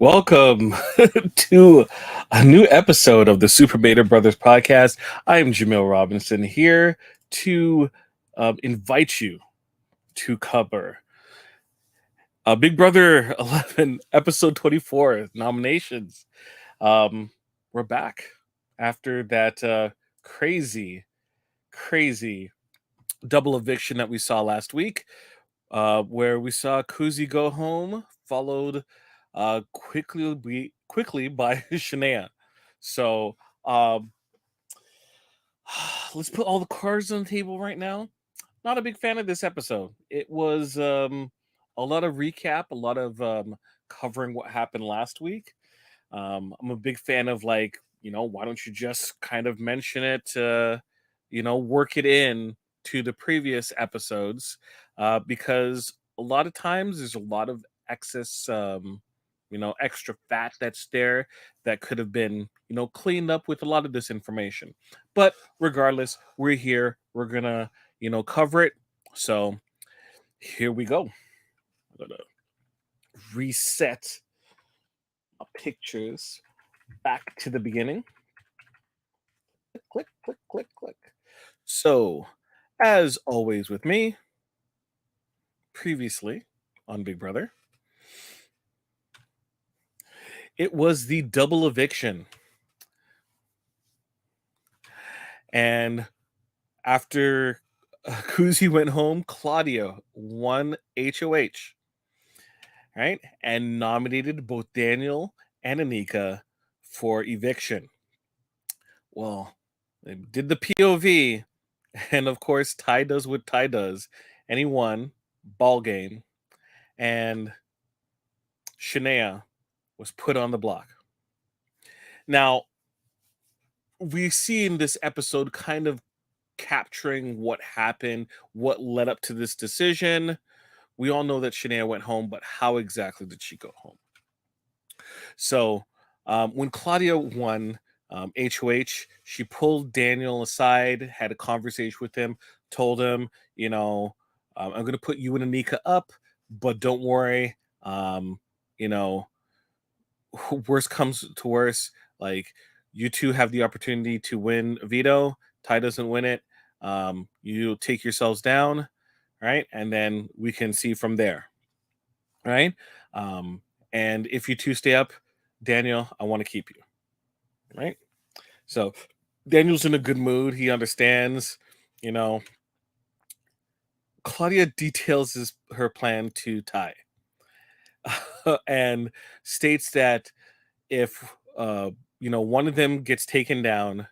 Welcome to a new episode of the Super Beta Brothers podcast. I am Jaemeel Robinson here to invite you to cover Big Brother 11, episode 24 nominations. Um, we're back after that crazy, crazy double eviction that we saw last week, where we saw Kuzi go home, followed quickly by Shania. So um, let's put all the cards on the table right now. Not a big fan of this episode. It was a lot of recap, a lot of covering what happened last week. I'm a big fan of why don't you just kind of mention it, work it in to the previous episodes, because a lot of times there's a lot of excess, extra fat that's there that could have been, cleaned up with a lot of this information. But regardless, we're here. We're gonna, cover it. So here we go. I'm gonna reset my pictures back to the beginning. Click, click, click, click. So, as always with me, previously on Big Brother, it was the double eviction. And after Kuzi went home, Claudia won HOH, right? And nominated both Daniel and Anika for eviction. Well, they did the POV, and of course, Ty does what Ty does, and he won ball game, and Shania was put on the block. Now, we see in this episode kind of capturing what happened, what led up to this decision. We all know that Shania went home, but how exactly did she go home? So, when Claudia won HOH, she pulled Daniel aside, had a conversation with him, told him, I'm going to put you and Anika up, but don't worry. You know, Worst comes to worse, like you two have the opportunity to win a veto. Ty doesn't win it. You take yourselves down, right? And then we can see from there, right? Um, and if you two stay up, Daniel, I want to keep you, right? So Daniel's in a good mood. He understands, you know. Claudia details her plan to Ty and states that if one of them gets taken down,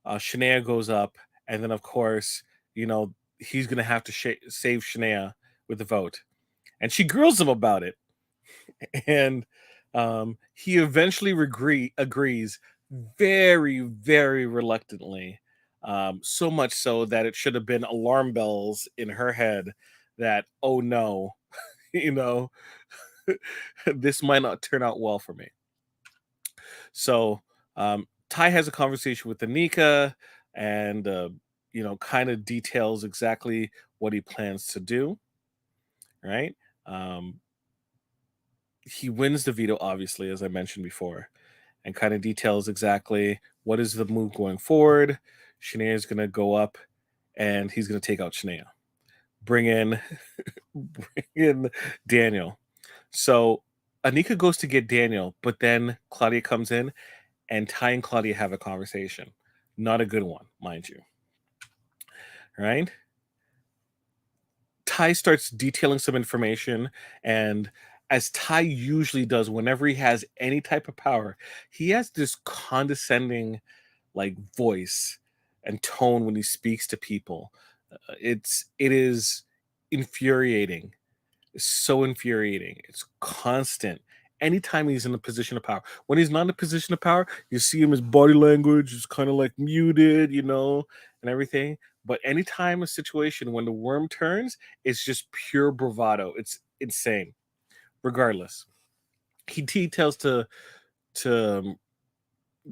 Shania goes up, and then of course he's gonna have to save Shania with the vote, and she grills him about it, and he eventually agrees, very very reluctantly, so much so that it should have been alarm bells in her head that, oh no, you know this might not turn out well for me. So Ty has a conversation with Anika, and kind of details exactly what he plans to do. Right? Um, he wins the veto, obviously, as I mentioned before, and kind of details exactly what is the move going forward. Shania is going to go up, and he's going to take out Shania. Bring in, bring in Daniel. So Anika goes to get Daniel, but then Claudia comes in, and Ty and Claudia have a conversation. Not a good one, mind you. Right? Ty starts detailing some information, and as Ty usually does whenever he has any type of power, he has this condescending voice and tone when he speaks to people. It is infuriating. It's so infuriating. It's constant. Anytime he's in a position of power. When he's not in a position of power, you see him, his body language is kind of like muted, and everything. But anytime a situation when the worm turns, it's just pure bravado. It's insane. Regardless, he details to um,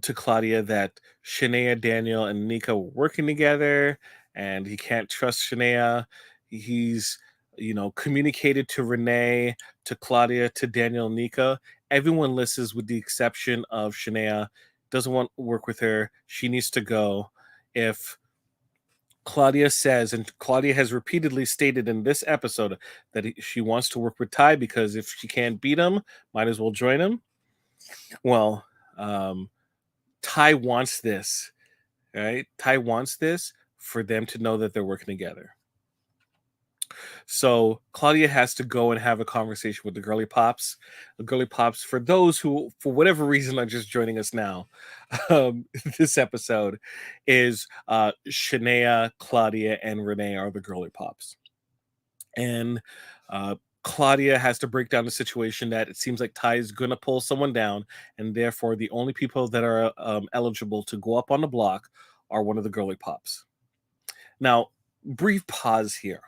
to Claudia that Shania, Daniel, and Nika were working together, and he can't trust Shania. He's communicated to Renee, to Claudia, to Daniel, and Nika. Everyone listens with the exception of Shania. Doesn't want to work with her. She needs to go. If Claudia says, and Claudia has repeatedly stated in this episode that she wants to work with Ty because if she can't beat him, might as well join him. Well, um, Ty wants this, right? Ty wants this for them to know that they're working together. So Claudia has to go and have a conversation with the girly pops. The girly pops, for those who, for whatever reason, are just joining us now, um, this episode is Shania, Claudia, and Renee are the girly pops. And uh, Claudia has to break down the situation that it seems like Ty is going to pull someone down, and therefore the only people that are eligible to go up on the block are one of the girly pops. Now, brief pause here.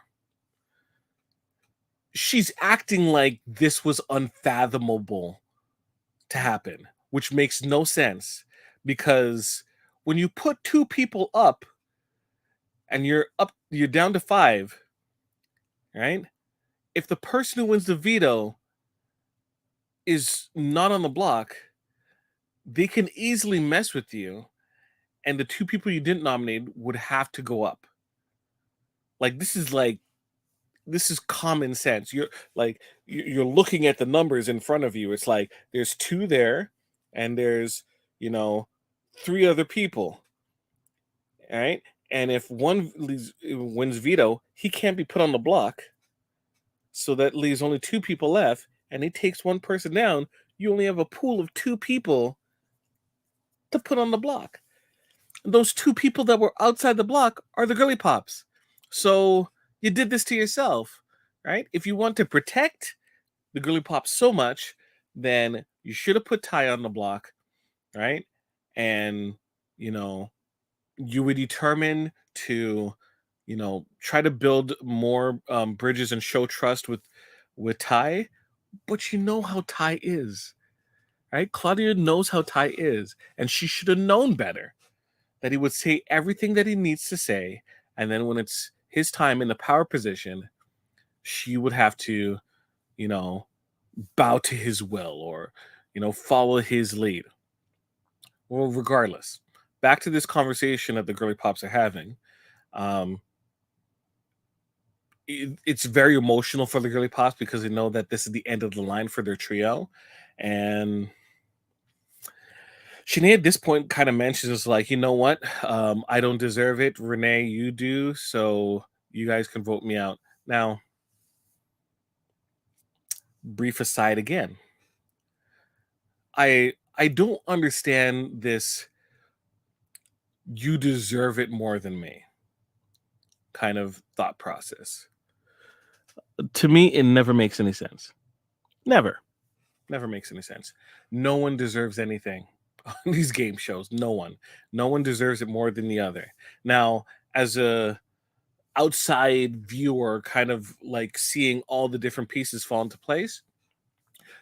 She's acting like this was unfathomable to happen, which makes no sense because when you put two people up and you're down to five, right? If the person who wins the veto is not on the block, they can easily mess with you, and the two people you didn't nominate would have to go up. Like this is common sense. You're looking at the numbers in front of you. It's like there's two there, and there's you know three other people, all right? And if wins veto, he can't be put on the block. So that leaves only two people left, and he takes one person down. You only have a pool of two people to put on the block. Those two people that were outside the block are the girly pops. So you did this to yourself, right? If you want to protect the girly pops so much, then you should have put Ty on the block, right? And you know, you were determined to, try to build more bridges and show trust with Ty, but you know how Ty is, right? Claudia knows how Ty is, and she should have known better that he would say everything that he needs to say, and then when it's his time in the power position, she would have to, you know, bow to his will or, follow his lead. Well, regardless, back to this conversation that the girly pops are having. Um, it's very emotional for the girly pops because they know that this is the end of the line for their trio, and Shanae at this point kind of mentions like, you know what? I don't deserve it. Renee, you do. So you guys can vote me out. Now, brief aside again. I don't understand this you deserve it more than me kind of thought process. To me, it never makes any sense. Never. Never makes any sense. No one deserves anything on these game shows. No one. No one deserves it more than the other. Now, as a outside viewer, kind of like seeing all the different pieces fall into place,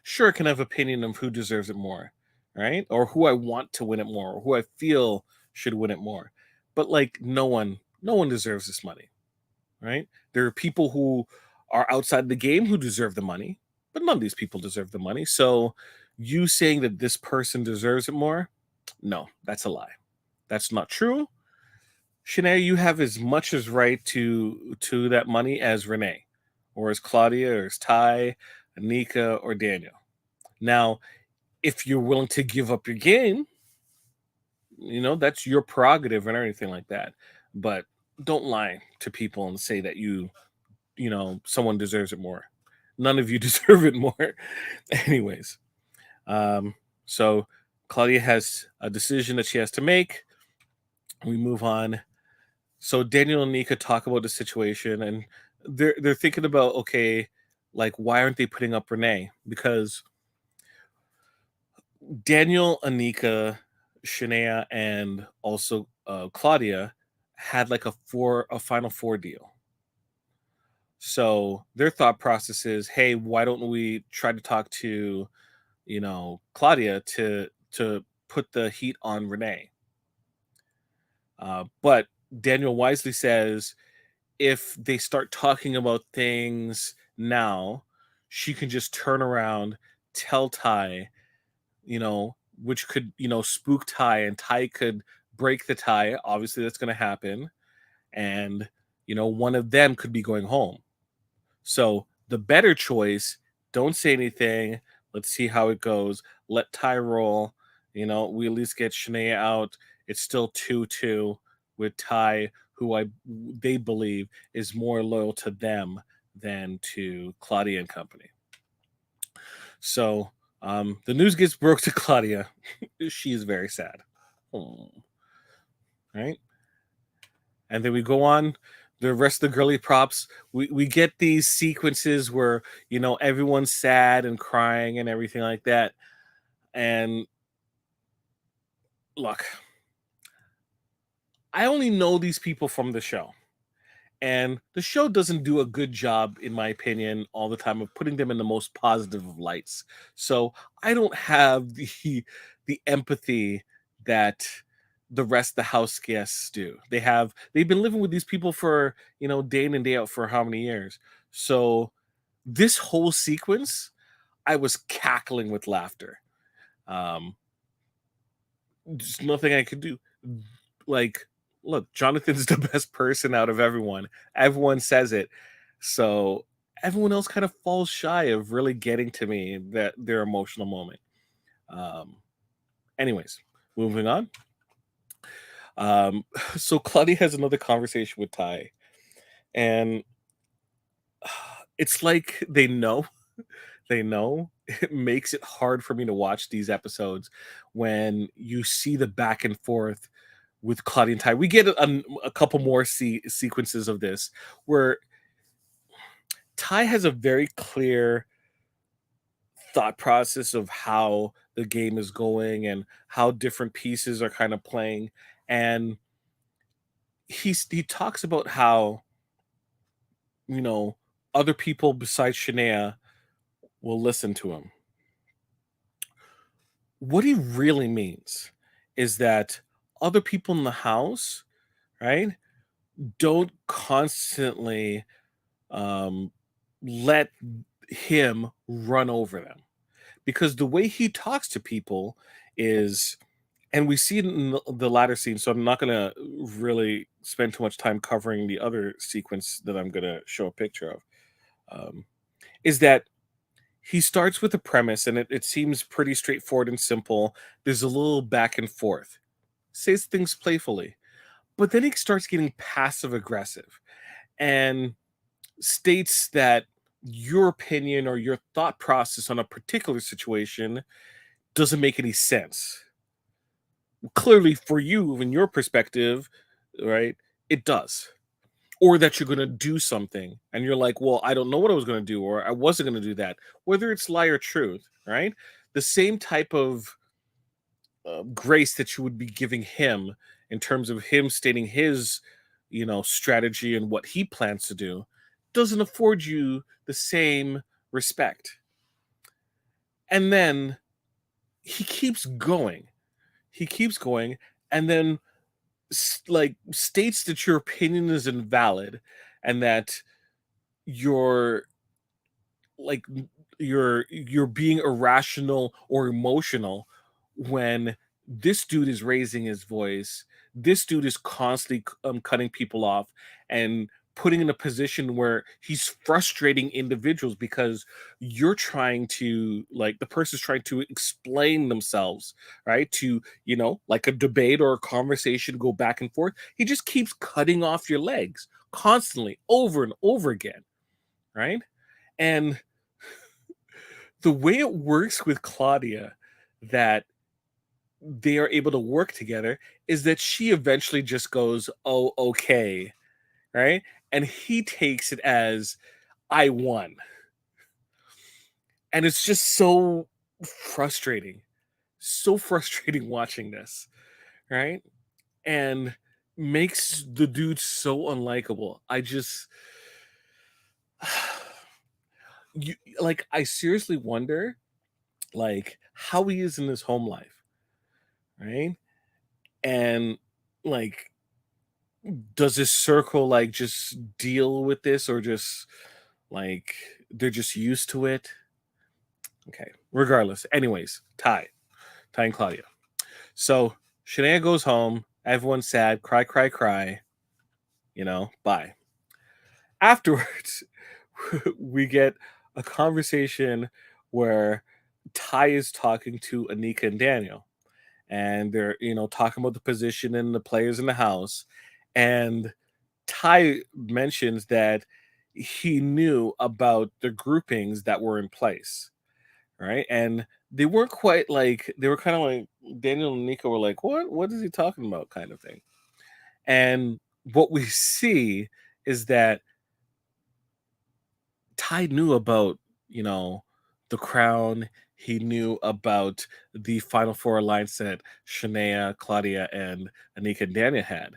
sure can have opinion of who deserves it more, right? Or who I want to win it more, or who I feel should win it more. But like no one deserves this money, right? There are people who are outside the game who deserve the money, but none of these people deserve the money. So you saying that this person deserves it more, no, that's a lie. That's not true. Shanae, you have as much as right to that money as Renee, or as Claudia, or as Ty, Anika, or Daniel. Now, if you're willing to give up your game, that's your prerogative and everything like that. But don't lie to people and say that someone deserves it more. None of you deserve it more. Anyways, so Claudia has a decision that she has to make. We move on. So Daniel and Nika talk about the situation, and they're thinking about, okay, like why aren't they putting up Renee? Because Daniel, Anika, Shania, and also Claudia had like a final four deal. So their thought process is, hey, why don't we try to talk to, Claudia to put the heat on Renee? But Daniel wisely says if they start talking about things now, she can just turn around, tell Ty which could, spook Ty, and Ty could break the tie. Obviously, that's going to happen. And, one of them could be going home. So the better choice, don't say anything. Let's see how it goes. Let Ty roll. We at least get Shania out. It's still 2-2 with Ty, who they believe is more loyal to them than to Claudia and company. So the news gets broke to Claudia. She is very sad. Right? And then we go on the rest of the girly props. We get these sequences where everyone's sad and crying and everything like that. And look, I only know these people from the show. And the show doesn't do a good job, in my opinion, all the time of putting them in the most positive of lights. So I don't have the empathy that the rest of the house guests do. They've been living with these people for day in and day out for how many years. So this whole sequence, I was cackling with laughter. Just nothing I could do. Like, look, Jonathan's the best person out of everyone. Everyone says it. So everyone else kind of falls shy of really getting to me that their emotional moment. Anyways, moving on. So Claudia has another conversation with Ty, and it's like they know. They know. It makes it hard for me to watch these episodes when you see the back and forth with Claudia and Ty. We get a couple more sequences of this where Ty has a very clear thought process of how the game is going and how different pieces are kind of playing. And he talks about how, you know, other people besides Shania will listen to him. What he really means is that other people in the house, right, don't constantly um, let him run over them. Because the way he talks to people is, and we see it in the latter scene, so I'm not going to really spend too much time covering the other sequence that I'm going to show a picture of, is that he starts with a premise, and it seems pretty straightforward and simple. There's a little back and forth, says things playfully, but then he starts getting passive aggressive and states that your opinion or your thought process on a particular situation doesn't make any sense. Clearly, for you, in your perspective, right, it does. Or that you're going to do something and you're like, well, I don't know what I was going to do, or I wasn't going to do that, whether it's lie or truth, right? The same type of grace that you would be giving him in terms of him stating his, strategy and what he plans to do doesn't afford you the same respect. And then he keeps going. He keeps going and then states that your opinion is invalid and that you're like you're being irrational or emotional when this dude is raising his voice. This dude is constantly cutting people off and putting in a position where he's frustrating individuals because you're trying to, like, the person's trying to explain themselves, right, to, like a debate or a conversation, go back and forth. He just keeps cutting off your legs constantly over and over again, right? And the way it works with Claudia, that they are able to work together, is that she eventually just goes, "Oh, okay," right? And he takes it as, "I won." And it's just frustrating. So frustrating watching this, right? And makes the dude so unlikable. I just I seriously wonder, like, how he is in his home life, right? And like, does this circle like just deal with this, or just like they're just used to it? Okay, regardless. Anyways, Ty. Ty and Claudia. So Shania goes home. Everyone's sad. Cry, cry, cry. Bye. Afterwards, we get a conversation where Ty is talking to Anika and Daniel, and they're talking about the position and the players in the house, and Ty mentions that he knew about the groupings that were in place, right? And they weren't quite like they were kind of like Daniel and Nico were like, What is he talking about?" kind of thing. And what we see is that Ty knew about, you know, the crown. He knew about the Final Four alliance that Shania, Claudia, and Anika and Daniel had.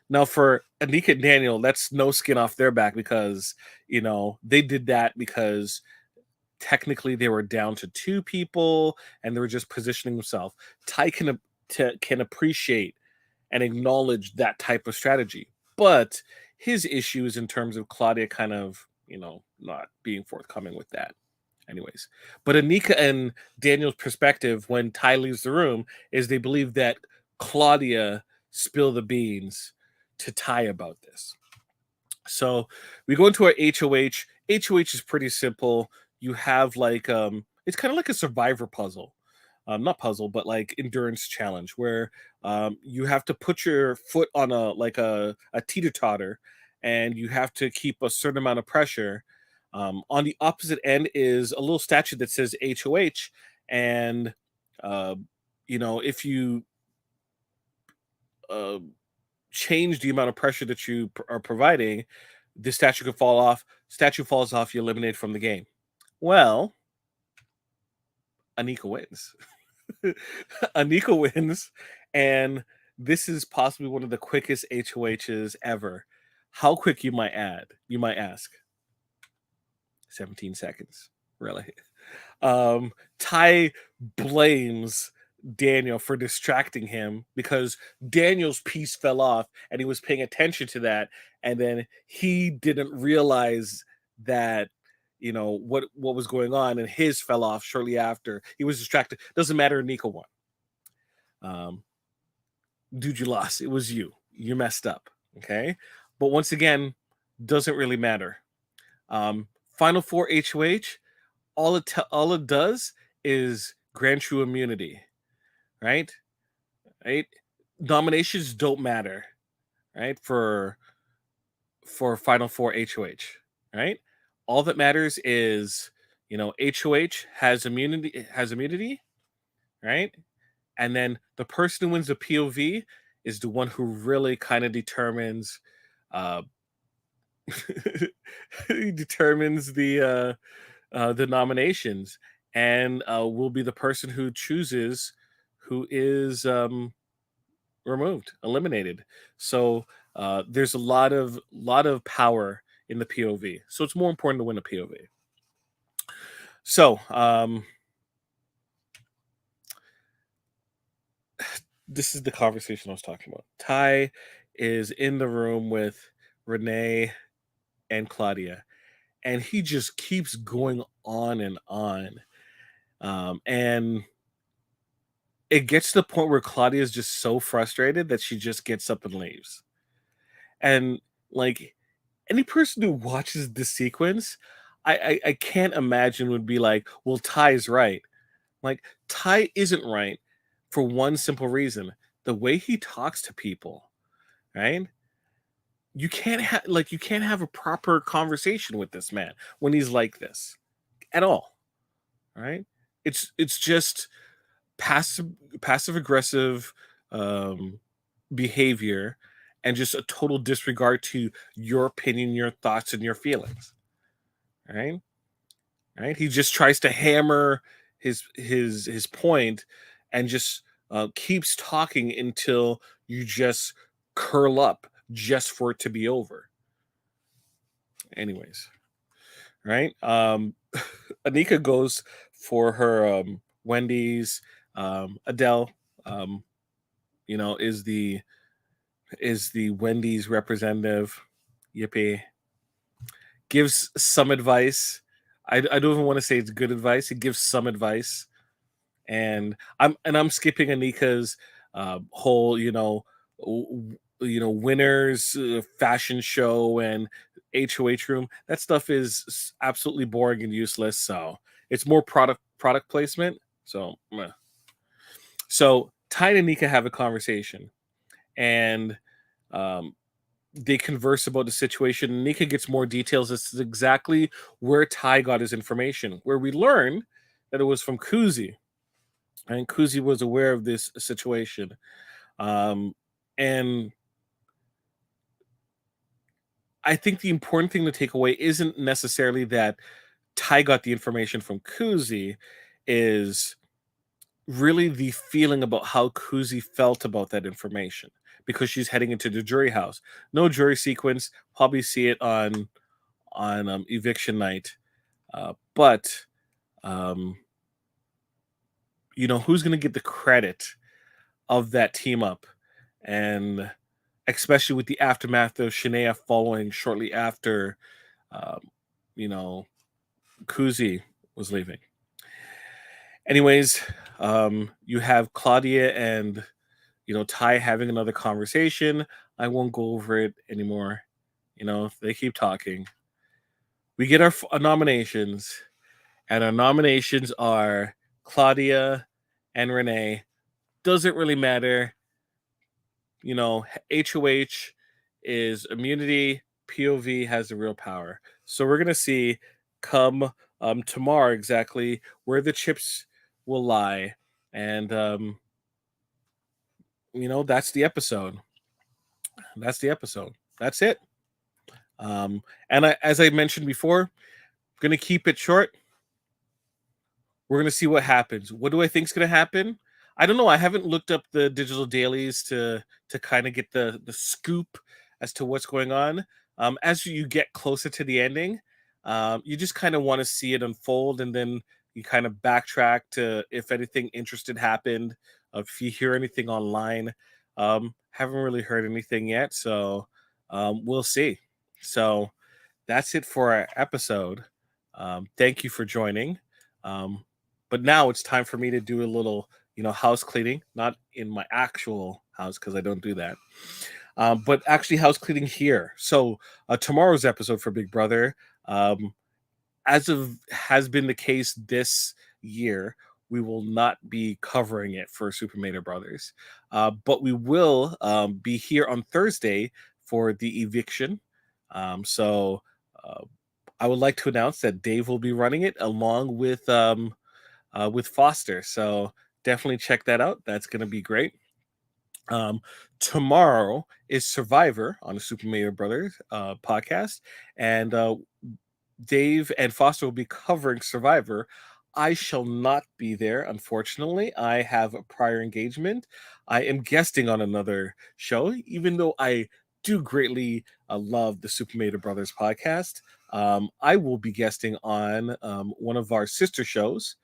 Now, for Anika and Daniel, that's no skin off their back because, they did that because technically they were down to two people and they were just positioning themselves. Ty can appreciate and acknowledge that type of strategy. But his issue is in terms of Claudia kind of, not being forthcoming with that. Anyways, but Anika and Daniel's perspective when Ty leaves the room is they believe that Claudia spilled the beans to Ty about this. So we go into our HOH. HOH is pretty simple. You have like it's kind of like a survivor puzzle. Not puzzle, but like endurance challenge where you have to put your foot on a teeter-totter and you have to keep a certain amount of pressure. On the opposite end is a little statue that says HOH, and uh, if you uh, change the amount of pressure that you are providing, the statue could fall off. Statue falls off, you eliminate from the game. Well, Anika wins. Anika wins, and this is possibly one of the quickest HOHs ever. How quick you might ask. 17 seconds. Really? Ty blames Daniel for distracting him because Daniel's piece fell off and he was paying attention to that, and then he didn't realize that what was going on, and his fell off shortly after. He was distracted. Doesn't matter. Nico won. Um, Dude, you lost. It was you. You messed up. Okay, but once again, doesn't really matter. Final Four HOH, all it does is grant you immunity, right? Right? Nominations don't matter, right? For Final Four HOH, right? All that matters is HOH has immunity, right? And then the person who wins the POV is the one who really kind of determines uh he determines the nominations, and will be the person who chooses who is removed, eliminated. So there's a lot of power in the POV. So it's more important to win a POV. So this is the conversation I was talking about. Ty is in the room with Renee and Claudia, and he just keeps going on and on. And it gets to the point where Claudia is just so frustrated that she just gets up and leaves. And like any person who watches this sequence, I can't imagine would be like, well, Ty's right. Like Ty isn't right for one simple reason: the way he talks to people, right? You can't have a proper conversation with this man when he's like this at all, right? It's just passive aggressive um behavior, and just a total disregard to your opinion, your thoughts, and your feelings, right? Right? He just tries to hammer his point, and just keeps talking until you just curl up just for it to be over. Anyways, right? Anika goes for her Wendy's. Adele, um, is the Wendy's representative. Yippee. Gives some advice. I don't even want to say it's good advice. He gives some advice. And I'm skipping Anika's whole, winners fashion show and HOH room. That stuff is absolutely boring and useless. So it's more product placement. So meh. So Ty and Anika have a conversation, and um, they converse about the situation. Nika gets more details as to exactly where Ty got his information, where we learn that it was from Kuzi, and Kuzi was aware of this situation. Um, and I think the important thing to take away isn't necessarily that Ty got the information from Kuzi, is really the feeling about how Kuzi felt about that information, because she's heading into the jury house. No jury sequence. Probably see it on eviction night. But um, who's going to get the credit of that team up, and especially with the aftermath of Shania following shortly after, um, you know, Kuzi was leaving. Anyways, you have Claudia and Ty having another conversation. I won't go over it anymore. They keep talking. We get our nominations, and our nominations are Claudia and Renee. Doesn't really matter. HOH is immunity. POV has the real power. So we're gonna see come tomorrow exactly where the chips will lie, and that's the episode. That's the episode. That's it. And as I mentioned before, I'm gonna keep it short. We're gonna see what happens. What do I think is gonna happen? I don't know. I haven't looked up the digital dailies to kind of get the scoop as to what's going on. As you get closer to the ending, you just kind of want to see it unfold, and then you kind of backtrack to if anything interested happened. If you hear anything online, haven't really heard anything yet, so we'll see. So that's it for our episode. Thank you for joining. Um, but now it's time for me to do a little, house cleaning, not in my actual house because I don't do that, but actually house cleaning here. So tomorrow's episode for Big Brother, um, as of has been the case this year, we will not be covering it for Super Mario Brothers, but we will be here on Thursday for the eviction. So uh, I would like to announce that Dave will be running it along with Foster. So definitely check that out. That's going to be great. Um, Tomorrow is Survivor on the Super Mario Brothers podcast, and Dave and Foster will be covering Survivor. I shall not be there, unfortunately. I have a prior engagement. I am guesting on another show, even though I do greatly love the Super Mario Brothers podcast. I will be guesting on one of our sister shows.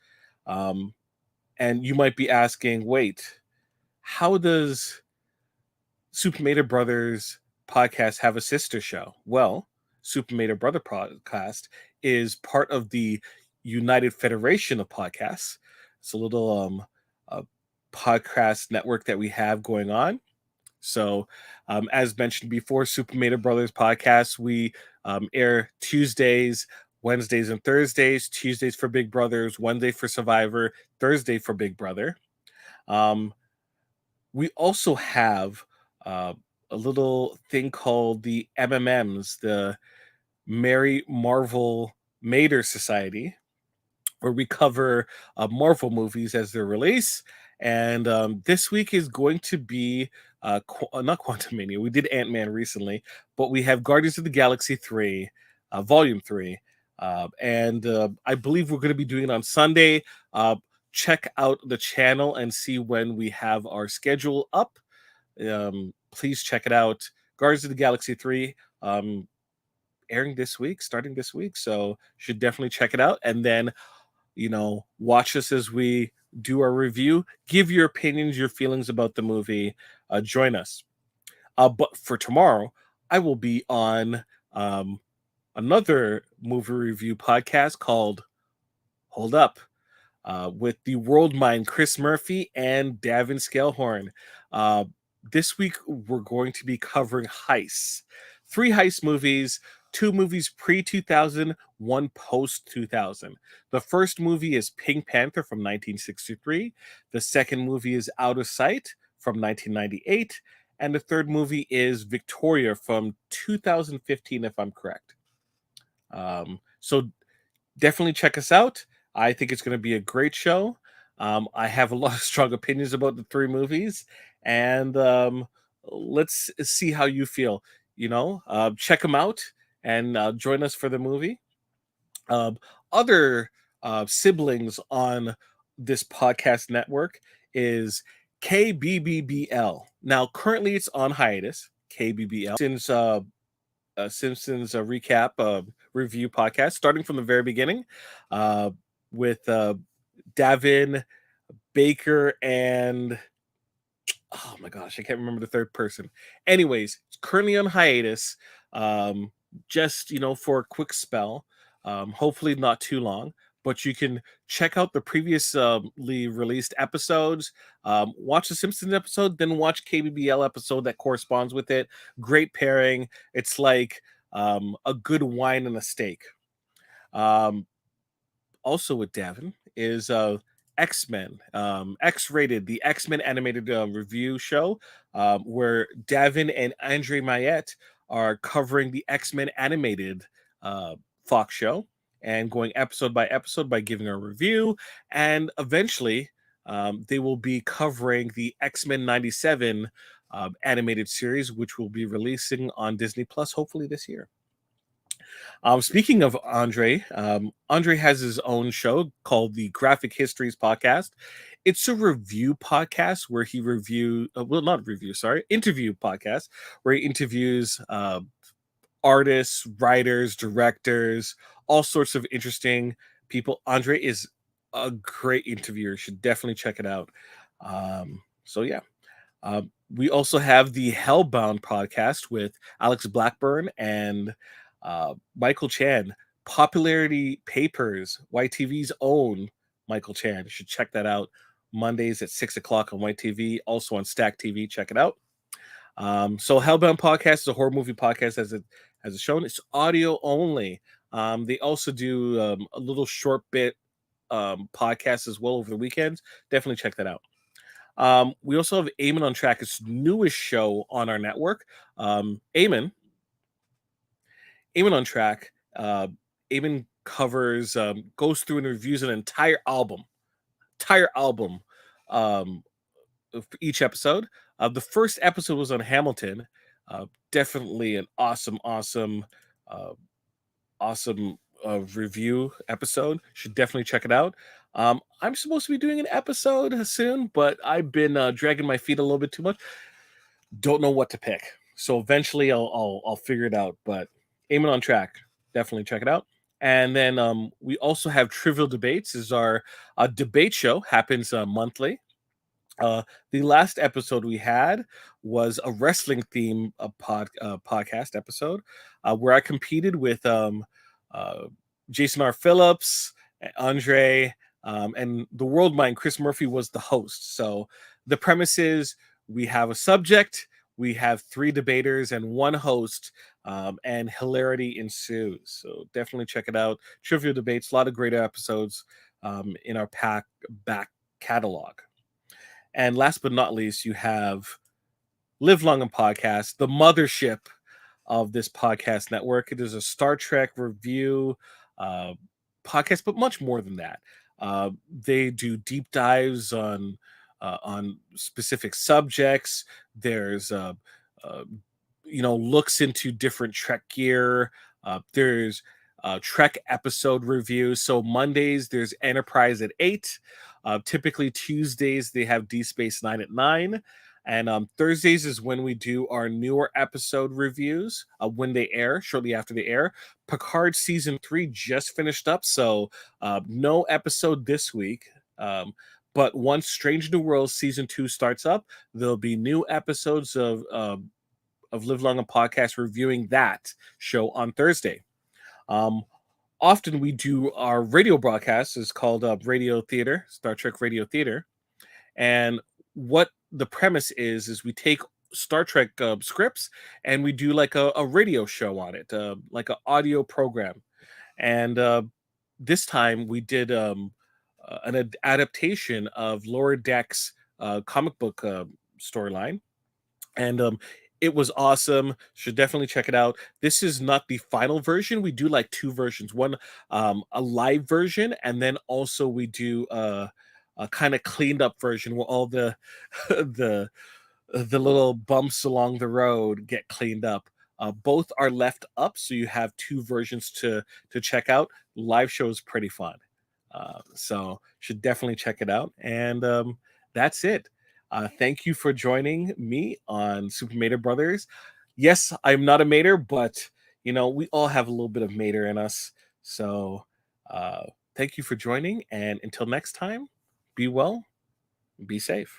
Um, and you might be asking, wait, how does Super Mario Brothers podcast have a sister show? Well, Super Mario Brother podcast is part of the United Federation of Podcasts. It's a little uh, podcast network that we have going on. So, as mentioned before, Super Mario Brothers podcast, we air Tuesdays, Wednesdays, and Thursdays. Tuesdays for Big Brothers, Wednesday for Survivor, Thursday for Big Brother. Um, we also have uh, a little thing called the MMMs, the Mary Marvel Mater Society, where we cover Marvel movies as their release. And this week is going to be not Quantum Mania. We did Ant-Man recently, but we have Guardians of the Galaxy 3, Volume 3. And I believe we're going to be doing it on Sunday. Check out the channel and see when we have our schedule up. Please check it out. Guardians of the Galaxy 3, airing this week, starting this week. So should definitely check it out. And then, watch us as we do our review. Give your opinions, your feelings about the movie. Join us. But for tomorrow, I will be on another movie review podcast called Hold Up. with the world mind Chris Murphy and Davan Skelhorn. Uh, this week, we're going to be covering heists. 3 heist movies, 2 movies pre 2000, 1 post 2000. The first movie is Pink Panther from 1963. The second movie is Out of Sight from 1998. And the third movie is Victoria from 2015, if I'm correct. So definitely check us out. I think it's going to be a great show. I have a lot of strong opinions about the 3 movies, and let's see how you feel. Check them out and join us for the movie. Um, Other siblings on this podcast network is KBBBL. Now, currently, it's on hiatus. KBBL since Simpsons recap review podcast, starting from the very beginning, uh, with Davin, Baker, and oh my gosh, I can't remember the third person. Anyways, it's currently on hiatus, just for a quick spell. Hopefully not too long. But you can check out the previously released episodes, watch the Simpsons episode, then watch KBBL episode that corresponds with it. Great pairing. It's like a good wine and a steak. Um, Also with Davin is X-Men, X-Rated, the X-Men animated review show, where Davin and Andre Mayette are covering the X-Men animated uh, Fox show and going episode by episode by giving a review. And eventually, they will be covering the X-Men 97 animated series, which will be releasing on Disney Plus hopefully this year. Speaking of Andre, Andre has his own show called the Graphic Histories Podcast. It's a review podcast where he interview podcast where he interviews artists, writers, directors, all sorts of interesting people. Andre is a great interviewer. You should definitely check it out. So yeah. We also have the Hellbound podcast with Alex Blackburn and Michael Chan. Popularity Papers, YTV's own Michael Chan. You should check that out. Mondays at 6 o'clock on YTV, also on Stack TV. Check it out. So Hellbound podcast is a horror movie podcast, as it shown. It's audio only. They also do a little short bit podcast as well over the weekends. Definitely check that out. We also have Eamon on Track, its newest show on our network. Eamon on Track. Eamon covers, goes through and reviews an entire album of each episode. The first episode was on Hamilton. Definitely an awesome review episode. Should definitely check it out. I'm supposed to be doing an episode soon, but I've been dragging my feet a little bit too much. Don't know what to pick, so eventually I'll figure it out. But Aiming on Track, definitely check it out. And then we also have Trivial Debates. Is our debate show, happens monthly. The last episode we had was a wrestling theme podcast episode where I competed with Jason R. Phillips, Andre, and the world mind Chris Murphy was the host. So the premise is we have a subject, we have 3 debaters and 1 host, and hilarity ensues. So definitely check it out. Trivial Debates, a lot of great episodes in our back catalog. And last but not least, you have Live Long and Podcast, the mothership of this podcast network. It is a Star Trek review podcast, but much more than that. They do deep dives on specific subjects. There's looks into different Trek gear. There's Trek episode reviews. So Mondays there's Enterprise at 8. Typically Tuesdays they have D Space 9 at 9. And Thursdays is when we do our newer episode reviews when they air, shortly after they air. Picard Season 3 just finished up, so no episode this week. But once Strange New Worlds Season 2 starts up, there'll be new episodes of Live Long and Podcast reviewing that show on Thursday. often we do our radio broadcast is called Radio Theater, Star Trek Radio Theater, and what the premise is we take Star Trek scripts and we do like a radio show on it, like an audio program. And this time we did adaptation of Lower Decks comic book storyline, and it was awesome. Should definitely check it out. This is not the final version. We do like two versions. One, a live version, and then also we do a kind of cleaned up version where all the the the little bumps along the road get cleaned up. Both are left up, so you have two versions to check out. Live show is pretty fun, so should definitely check it out. And that's it. Thank you for joining me on Super Mater Brothers. Yes, I'm not a Mater, but we all have a little bit of Mater in us. So thank you for joining, and until next time, be well, be safe.